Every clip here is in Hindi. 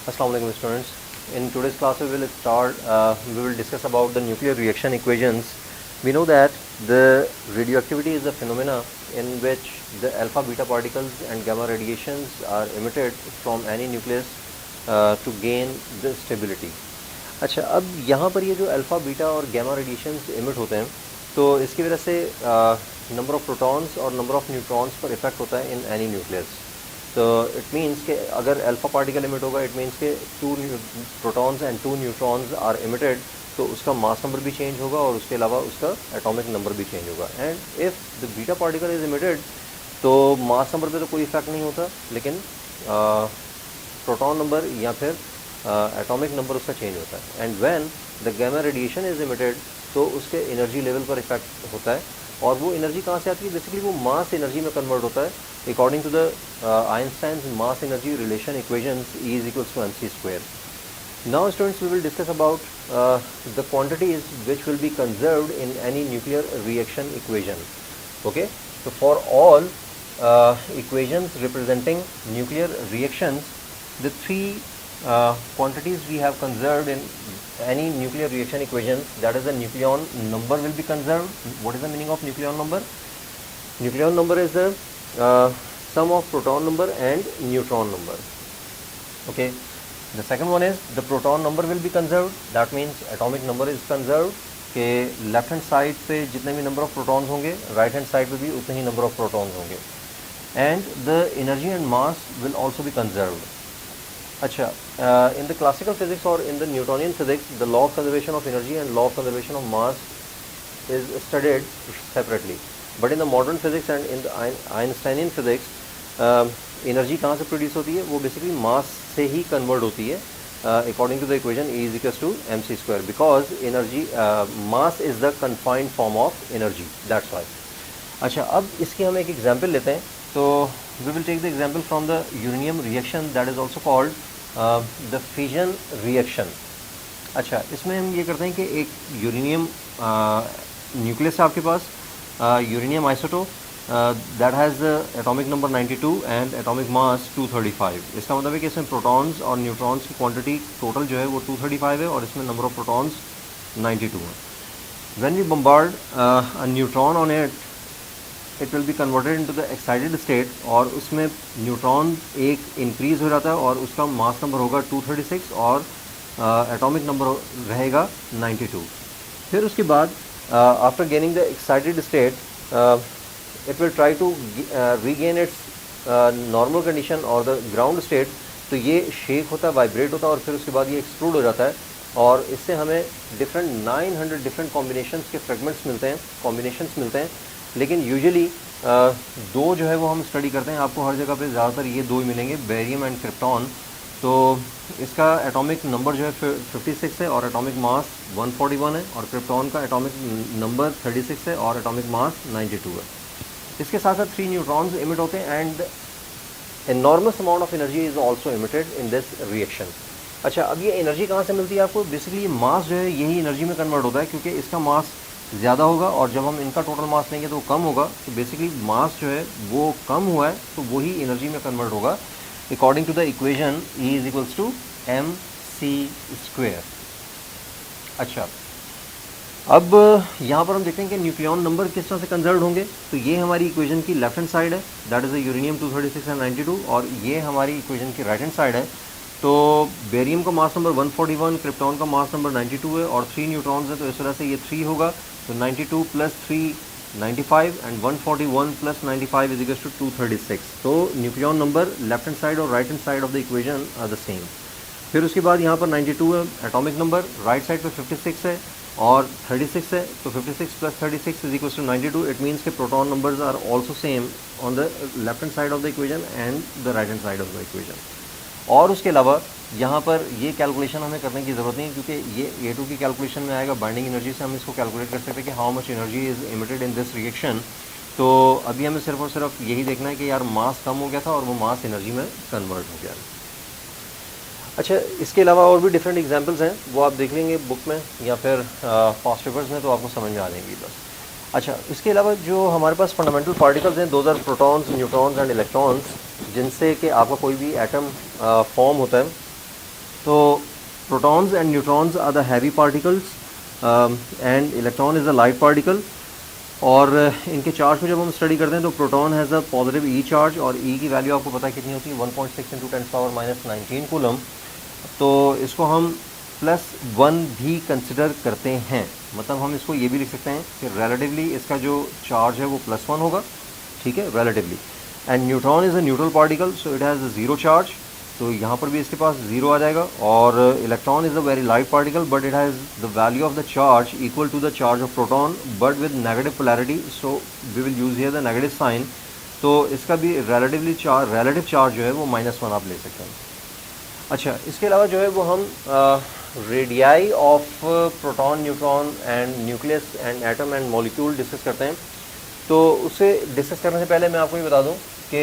Assalamu alaikum students. In today's class we will discuss about the nuclear reaction equations. We know that the radioactivity is a phenomena in which the alpha beta particles and gamma radiations are emitted from any nucleus to gain the stability. अच्छा, अब यहाँ पर ये जो अल्फ़ा बीटा और गैमा रेडिएशंस इमिट होते हैं तो इसकी वजह से नंबर ऑफ़ प्रोटॉन्स और नंबर ऑफ़ न्यूट्रॉन्स पर इफ़ेक्ट होता है इन एनी न्यूक्लियस. तो इट मीन्स कि अगर अल्फ़ा पार्टिकल इमिट होगा इट मीन्स के 2 protons and 2 neutrons are emitted, तो उसका मास नंबर भी चेंज होगा और उसके अलावा उसका एटॉमिक नंबर भी चेंज होगा. And if the beta particle is emitted तो मास नंबर पे तो कोई इफेक्ट नहीं होता, लेकिन प्रोटॉन नंबर या फिर एटॉमिक नंबर उसका चेंज होता है. And when the gamma radiation is emitted तो उसके एनर्जी लेवल पर इफेक्ट होता है, और वो एनर्जी कहाँ से आती है? बेसिकली वो मास एनर्जी में कन्वर्ट होता है according to the Einstein's mass energy relation equations E is equals to mc square. Now students, we will discuss about the quantities which will be conserved in any nuclear reaction equation. Okay, so for all equations representing nuclear reactions, the three quantities we have conserved in any nuclear reaction equation, that is the nucleon number will be conserved. What is the meaning of nucleon number? Nucleon number is the sum of proton number and neutron number. Okay, the second one is the proton number will be conserved. That means atomic number is conserved कि लेफ्ट हैंड साइड पे जितने भी नंबर ऑफ प्रोटॉन्स होंगे राइट हैंड साइड पे भी उतने ही नंबर ऑफ प्रोटॉन्स होंगे. And the energy and mass will also be conserved. अच्छा, in the classical physics or in the Newtonian physics, the law of conservation of energy and law of conservation of mass is studied separately. But in the modern physics and in the Einsteinian physics, energy कहाँ से produce होती है? वो basically mass से ही convert होती है according to the equation E is equals to mc square, because energy mass is the confined form of energy. That's why. अच्छा, अब इसके हम एक एग्जाम्पल लेते हैं. तो we will take the example from the uranium reaction that is also called the fission reaction. अच्छा, इसमें हम ये करते हैं कि एक यूरेनियम न्यूक्लियस है आपके पास, uranium isotope that has atomic number 92 and atomic mass 235. इसका मतलब है कि इसमें प्रोटॉन्स और न्यूट्रॉन्स की क्वांटिटी टोटल जो है वो 235 है और इसमें नंबर ऑफ प्रोटॉन्स 92 है. When we bombard a neutron on it will be converted into the excited state, और उसमें न्यूट्रॉन एक इंक्रीज़ हो जाता है और उसका मास नंबर होगा 236 और एटॉमिक नंबर रहेगा 92. फिर उसके बाद after gaining the excited state it will try to regain its normal condition और द ग्राउंड स्टेट. तो ये शेक होता है, वाइब्रेट होता है और फिर उसके बाद ये एक्सप्लोड हो जाता है, और इससे हमें डिफरेंट 900 डिफरेंट कॉम्बिनेशंस के फ्रेगमेंट्स मिलते हैं, कॉम्बिनेशंस मिलते हैं. लेकिन यूजुअली दो जो है वो हम स्टडी करते हैं. आपको हर जगह पे ज़्यादातर ये दो ही मिलेंगे, बेरियम एंड क्रिप्टॉन. तो इसका एटॉमिक नंबर जो है 56 है और एटॉमिक मास 141 है, और क्रिप्टॉन का एटॉमिक नंबर 36 है और एटॉमिक मास 92 है. इसके साथ साथ 3 न्यूट्रॉन्स इमिट होते हैं and enormous amount of energy is also emitted in this reaction. अच्छा, अब ये एनर्जी कहाँ से मिलती है आपको? बेसिकली मास जो है यही एनर्जी में कन्वर्ट होता है, क्योंकि इसका मास ज़्यादा होगा और जब हम इनका टोटल मास लेंगे तो वो कम होगा. तो बेसिकली मास जो है वो कम हुआ है तो वही एनर्जी में कन्वर्ट होगा according to the equation E is equals to mc square. अच्छा, अब यहाँ पर हम देखते हैं कि न्यूक्लियन नंबर किस तरह से कंजर्व होंगे. तो ये हमारी इक्वेशन की लेफ्ट हैंड साइड है, that is the uranium 236 and 92, और ये हमारी इक्वेशन की राइट हैंड साइड है. तो बेरियम का मास नंबर 141, क्रिप्टॉन का मास नंबर 92 है और 3 न्यूट्रॉन्स है, तो इस तरह से ये 3 होगा. तो 92 plus 3 95 and 141 plus 95 is equal to 236. तो nucleon number left hand side और right hand side of the equation are the same. फिर उसके बाद यहाँ पर 92 है एटॉमिक नंबर, राइट साइड पे 56 है और 36 है. तो 56 plus 36 is equal to 92. It means के proton numbers are also same on the left hand side of the equation and the right hand side of the equation. और उसके अलावा यहाँ पर ये कैलकुलेशन हमें करने की ज़रूरत नहीं, क्योंकि ये A2 की कैलकुलेशन में आएगा. बाइंडिंग एनर्जी से हम इसको कैलकुलेट कर सकते हैं कि how much energy is emitted in this reaction. तो अभी हमें सिर्फ और सिर्फ यही देखना है कि यार मास कम हो गया था और वो मास एनर्जी में कन्वर्ट हो गया. अच्छा, इसके अलावा और भी डिफरेंट एग्जांपल्स हैं, वो आप देख लेंगे बुक में या फिर पास्ट पेपर्स में, तो आपको समझ में आ जाएंगी बस. अच्छा, इसके अलावा जो हमारे पास फंडामेंटल पार्टिकल्स हैं, those are protons, neutrons and electrons, जिनसे कि आपका कोई भी एटम फॉर्म होता है. तो protons and neutrons are the heavy particles and electron is the light particle. और इनके चार्ज को जब हम स्टडी करते हैं तो proton has a positive E charge और ई की वैल्यू आपको पता है कितनी होती है 1.6 इंटू 10⁻⁻19 कूलम। तो इसको हम +1 भी कंसिडर करते हैं, मतलब हम इसको ये भी लिख सकते हैं कि रिलेटिवली इसका जो चार्ज है वो +1 होगा, ठीक है, relatively. And neutron is a neutral particle so it has zero charge, तो यहाँ पर भी इसके पास ज़ीरो आ जाएगा। और electron is a very light particle but it has the value of the charge equal to the charge of proton but with negative polarity, so we will use here the negative sign. तो इसका भी रिलेटिव चार्ज जो है वो -1 आप ले सकते हैं। अच्छा, इसके अलावा जो है वो हम radii of proton, neutron and nucleus and atom and molecule discuss करते हैं। तो उसे डिस्कस करने से पहले मैं आपको ये बता दूं कि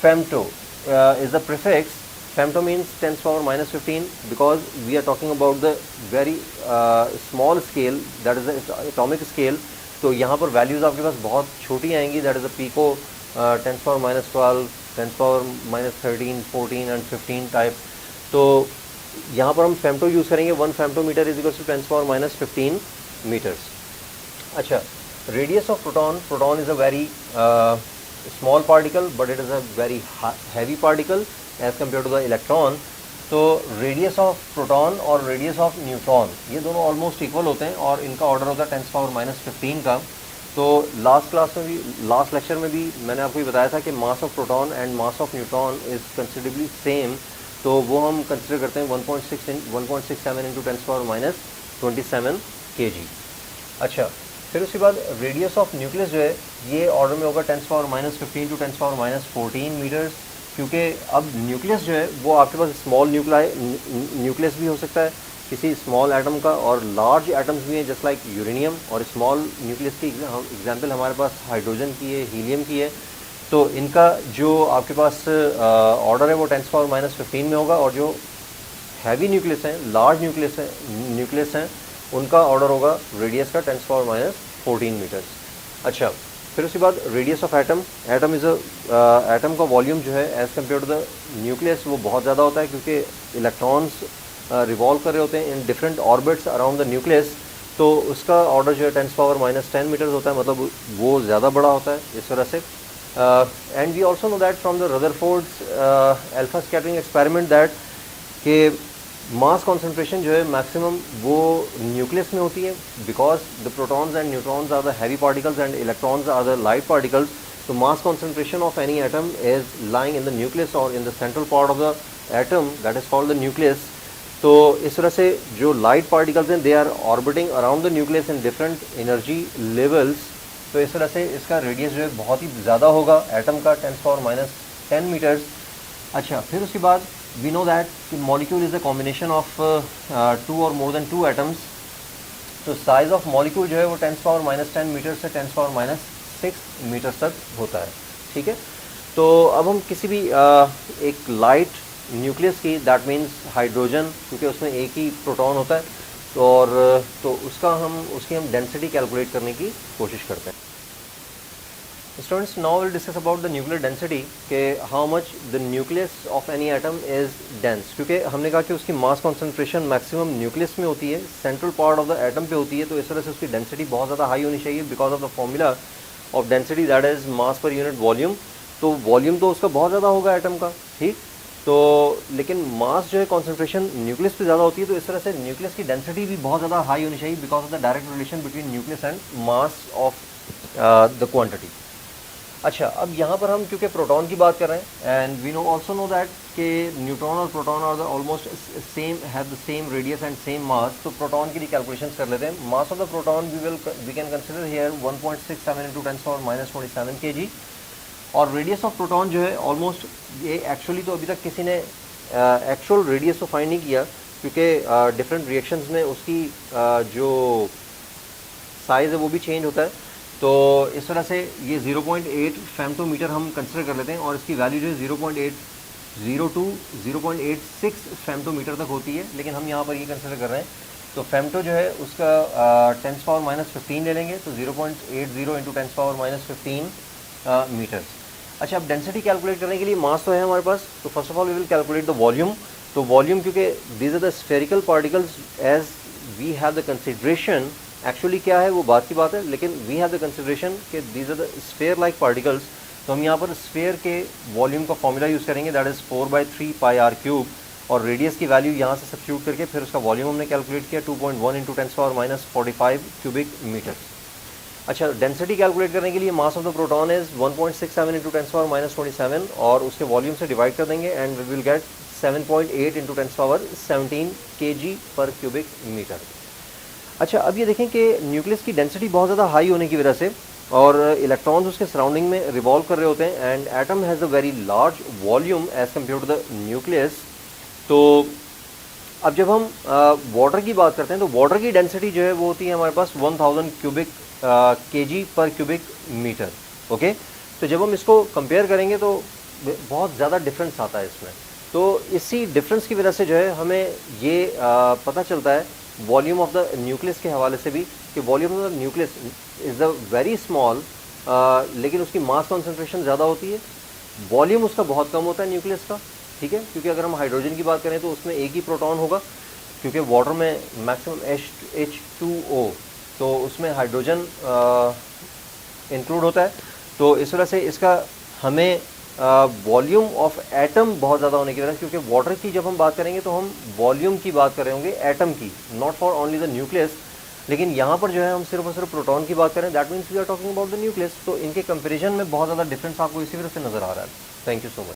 femto is the prefix. Femto means 10⁻⁻15 because we are talking about the very small scale, that is the atomic scale. तो यहाँ पर वैल्यूज़ आपके पास बहुत छोटी आएंगी, that is the pico 10⁻12, 10⁻13, 14 and 15 type. तो यहाँ पर हम फेम्टो यूज़ करेंगे, 1 फेम्टोमीटर इज इक्वल टू 10⁻15 मीटर्स। अच्छा, radius of proton is a very small particle but it is a very heavy particle as compared to the electron. तो रेडियस ऑफ प्रोटॉन और रेडियस ऑफ न्यूट्रॉन ये दोनों ऑलमोस्ट इक्वल होते हैं और इनका ऑर्डर होता है 10⁻15 का। तो लास्ट लेक्चर में भी मैंने आपको ये बताया था कि mass of proton and mass of neutron is considerably same, तो वो हम कंसिडर करते हैं 1.67 इंटू 10⁻27 kg। अच्छा, फिर उसके बाद रेडियस ऑफ न्यूक्लियस जो है ये ऑर्डर में होगा 10⁻15 टू 10⁻14 मीटर्स, क्योंकि अब न्यूक्लियस जो है वो आपके पास स्मॉल न्यूक्लियस भी हो सकता है किसी स्मॉल एटम का, और लार्ज एटम्स भी हैं जस्ट लाइक यूरेनियम, और स्मॉल न्यूक्लियस की एग्जांपल हमारे पास हाइड्रोजन की है, हीलियम की है। तो इनका जो आपके पास ऑर्डर है वो 10⁻15 में होगा, और जो हैवी न्यूक्लियस हैं, लार्ज न्यूक्लियस हैं, उनका ऑर्डर होगा रेडियस का 10⁻14 मीटर्स। अच्छा, फिर उसके बाद radius of atom is atom का वॉल्यूम जो है as compare to the nucleus वो बहुत ज़्यादा होता है, क्योंकि इलेक्ट्रॉन्स रिवॉल्व कर रहे होते हैं in different orbits around the nucleus, तो उसका ऑर्डर जो है 10⁻10 मीटर्स होता है, मतलब वो ज़्यादा बड़ा होता है इस तरह से। And we also know that from the Rutherford's alpha scattering experiment that कि मास कॉन्सेंट्रेशन जो है मैक्सिमम वो न्यूक्लियस में होती है, because the protons and neutrons are the heavy particles and electrons are the light particles. तो mass concentration of any atom is lying in the nucleus और in the central part of the atom, that is called the nucleus. तो इस तरह से जो लाइट पार्टिकल्स हैं they are orbiting around the nucleus in different energy levels. तो इस तरह से इसका रेडियस जो है बहुत ही ज़्यादा होगा एटम का, 10⁻10 मीटर्स। अच्छा, फिर उसके बाद we know that molecule is a combination of 2 or more than 2 atoms. तो साइज ऑफ मॉलिक्यूल जो है वो 10⁻10 मीटर से 10⁻6 मीटर्स तक होता है, ठीक है। तो अब हम किसी भी एक लाइट न्यूक्लियस की, दैट मीन्स हाइड्रोजन, क्योंकि उसमें एक ही प्रोटॉन होता है, तो उसकी हम डेंसिटी कैलकुलेट करने की कोशिश करते हैं। Students, now we'll discuss about the nuclear density, कि how much the nucleus of any atom is dense, क्योंकि हमने कहा कि उसकी मास कंसंट्रेशन मैक्सिमम न्यूक्लियस में होती है, central part of the atom पे होती है, तो इस तरह से उसकी डेंसिटी बहुत ज़्यादा हाई होनी चाहिए because of the formula of density that is mass per unit volume. तो वॉल्यूम तो उसका बहुत ज़्यादा होगा एटम का, ठीक, तो लेकिन मास जो है कॉन्सेंट्रेशन न्यूक्लियस पे ज़्यादा होती है, तो इस तरह से न्यूक्लियस की डेंसिटी भी बहुत ज़्यादा हाई होनी चाहिए because of the direct relation between nucleus and mass of the quantity. अच्छा, अब यहाँ पर हम क्योंकि प्रोटॉन की बात कर रहे हैं and we know also know that कि न्यूट्रॉन और proton are the almost same, have the same radius and same mass, तो प्रोटॉन की कैलकुलेशन कर लेते हैं। Mass of the proton we can consider here 1.67 into 10⁻27 kg, और रेडियस ऑफ प्रोटॉन जो है ऑलमोस्ट, ये एक्चुअली तो अभी तक किसी ने एक्चुअल रेडियस तो फाइंड नहीं किया, क्योंकि डिफरेंट रिएक्शंस में उसकी जो साइज़ है वो भी चेंज होता है। तो इस तरह से ये 0.8 फेम्टोमीटर हम कंसिडर कर लेते हैं, और इसकी वैल्यू जो है 0.802 0.86 फेम्टोमीटर तक होती है, लेकिन हम यहाँ पर ये कंसिडर कर रहे हैं। तो फेम्टो जो है उसका 10⁻15 ले लेंगे, तो 0.80 इंटू 10⁻15 मीटर्स। अच्छा, अब डेंसिटी कैलकुलेट करने के लिए मास तो है हमारे पास, तो first of all we will calculate the volume. तो वॉल्यूम, क्योंकि these are the spherical particles as we have the consideration, actually क्या है वो बात की बात है, लेकिन वी हैव द कंसिडरेशन कि these are the sphere like particles, तो हम यहाँ पर स्फेयर के वॉल्यूम का फॉर्मूला यूज़ करेंगे, that is 4/3 pi r cube, और रेडियस की वैल्यू यहाँ से सब्स्टिट्यूट करके फिर उसका वॉल्यूम हमने कैलकुलेट किया 2.1 × 10⁻⁻45 क्यूबिक मीटर। अच्छा, डेंसिटी कैलकुलेट करने के लिए मास ऑफ द प्रोटॉन इज 1.67 × 10⁻⁻27 और उसके वॉल्यूम से डिवाइड कर देंगे and we will get 7.8 × 10⁻17 kg पर क्यूबिक मीटर। अच्छा, अब ये देखें कि न्यूक्लियस की डेंसिटी बहुत ज़्यादा हाई होने की वजह से और इलेक्ट्रॉन्स उसके सराउंडिंग में रिवॉल्व कर रहे होते हैं and atom has a very large volume as compare to the nucleus. तो अब जब हम वाटर की बात करते हैं तो वाटर की डेंसिटी जो है वो होती है हमारे पास 1000 क्यूबिक kg पर क्यूबिक मीटर। ओके, तो जब हम इसको कंपेयर करेंगे तो बहुत ज़्यादा डिफरेंस आता है इसमें। तो इसी डिफरेंस की वजह से जो है हमें ये पता चलता है वॉल्यूम ऑफ द न्यूक्लियस के हवाले से भी कि volume of the nucleus is the very small, लेकिन उसकी मास कॉन्सेंट्रेशन ज़्यादा होती है, वॉल्यूम उसका बहुत कम होता है न्यूक्लियस का। ठीक है, क्योंकि अगर हम हाइड्रोजन की बात करें तो उसमें एक ही प्रोटॉन होगा, क्योंकि वाटर में मैक्सिमम H2O, तो उसमें हाइड्रोजन इंक्लूड होता है। तो इस वजह से इसका हमें वॉल्यूम ऑफ एटम बहुत ज़्यादा होने की वजह से, क्योंकि वाटर की जब हम बात करेंगे तो हम वॉल्यूम की बात कर रहे होंगे एटम की, not for only the nucleus, लेकिन यहाँ पर जो है हम सिर्फ और सिर्फ प्रोटॉन की बात करें, that means we are talking about the nucleus. तो इनके कंपेरिजन में बहुत ज़्यादा डिफरेंस आपको इसी वजह से नज़र आ रहा है। Thank you so much.